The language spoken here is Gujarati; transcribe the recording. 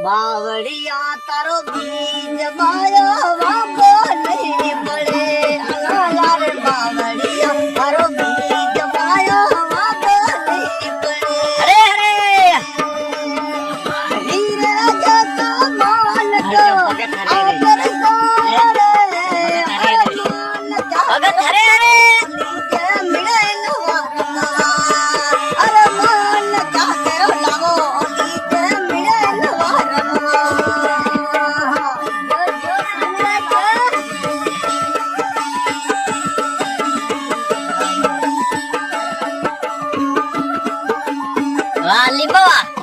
બાવળિયા તારો બીજ માયો વાપો નહીં પડે અલાલા રે બાવળિયા તારો બીજ માયો વાપો નહીં પડે અરે અરે હીરે જતા માન તો આદર સોરે ભગત અરે અરે કે મળે નવા અરે મન કાતરો લાવો કે મળે નવા વાલી બાવા